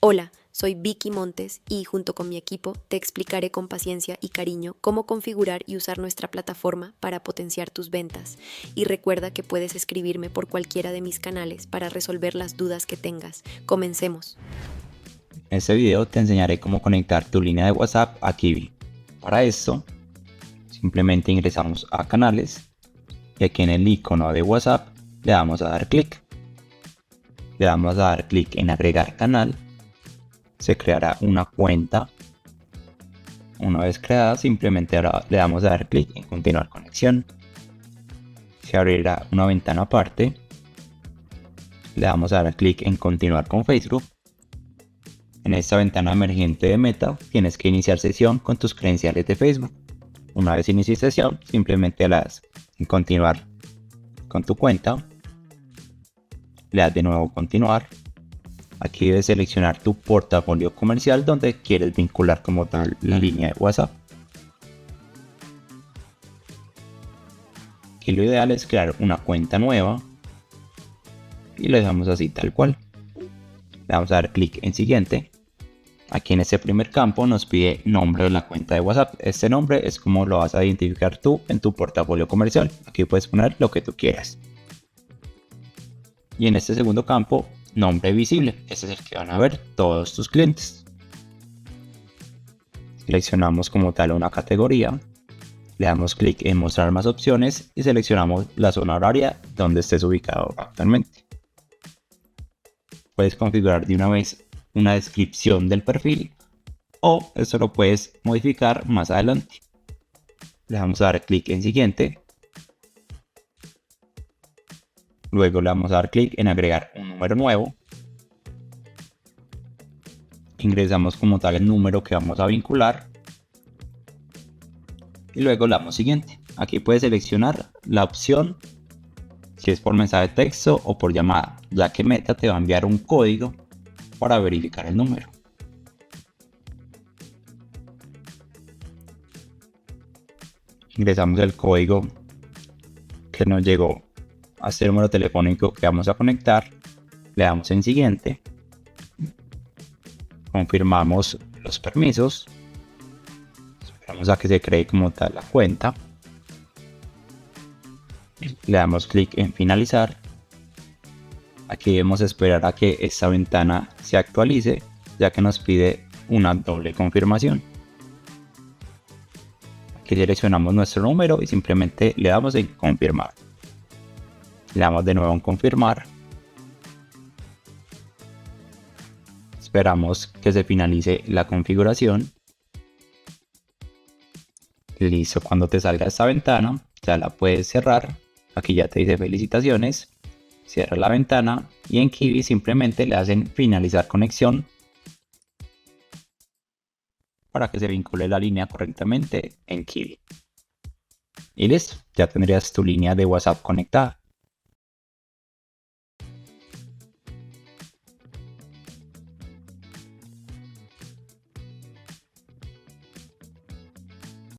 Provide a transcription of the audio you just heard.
Hola, soy Vicky Montes y junto con mi equipo te explicaré con paciencia y cariño cómo configurar y usar nuestra plataforma para potenciar tus ventas. Y recuerda que puedes escribirme por cualquiera de mis canales para resolver las dudas que tengas. Comencemos. En este video te enseñaré cómo conectar tu línea de WhatsApp a Quibi. Para esto, simplemente ingresamos a canales y aquí en el icono de WhatsApp le damos a dar clic. Le damos a dar clic en agregar canal. Se creará una cuenta. Una vez creada, simplemente ahora le damos a dar clic en continuar conexión. Se abrirá una ventana aparte. Le damos a dar clic en continuar con Facebook. En esta ventana emergente de Meta tienes que iniciar sesión con tus credenciales de Facebook. Una vez inicies sesión, simplemente le das en continuar con tu cuenta. Le das de nuevo continuar. Aquí debes seleccionar tu portafolio comercial donde quieres vincular como tal la línea de WhatsApp. Aquí lo ideal es crear una cuenta nueva y lo dejamos así tal cual. Le vamos a dar clic en siguiente. Aquí en este primer campo nos pide nombre de la cuenta de WhatsApp. Este nombre es como lo vas a identificar tú en tu portafolio comercial. Aquí puedes poner lo que tú quieras. Y en este segundo campo, nombre visible. Este es el que van a ver todos tus clientes. Seleccionamos como tal una categoría. Le damos clic en mostrar más opciones y seleccionamos la zona horaria donde estés ubicado actualmente. Puedes configurar de una vez una descripción del perfil o esto lo puedes modificar más adelante. Le vamos a dar clic en siguiente. Luego le vamos a dar clic en agregar un número nuevo. Ingresamos como tal el número que vamos a vincular. Y luego le damos siguiente. Aquí puedes seleccionar la opción si es por mensaje de texto o por llamada, ya que Meta te va a enviar un código para verificar el número. Ingresamos el código que nos llegó a este número telefónico que vamos a conectar. Le damos en siguiente. Confirmamos los permisos. Esperamos a que se cree como tal la cuenta. Le damos clic en finalizar. Aquí debemos esperar a que esta ventana se actualice, ya que nos pide una doble confirmación. Aquí seleccionamos nuestro número y simplemente le damos en confirmar. Le damos de nuevo en confirmar. Esperamos que se finalice la configuración. Listo, cuando te salga esta ventana, ya la puedes cerrar. Aquí ya te dice felicitaciones. Cierra la ventana y en Quibi simplemente le hacen finalizar conexión para que se vincule la línea correctamente en Quibi. Y listo, ya tendrías tu línea de WhatsApp conectada.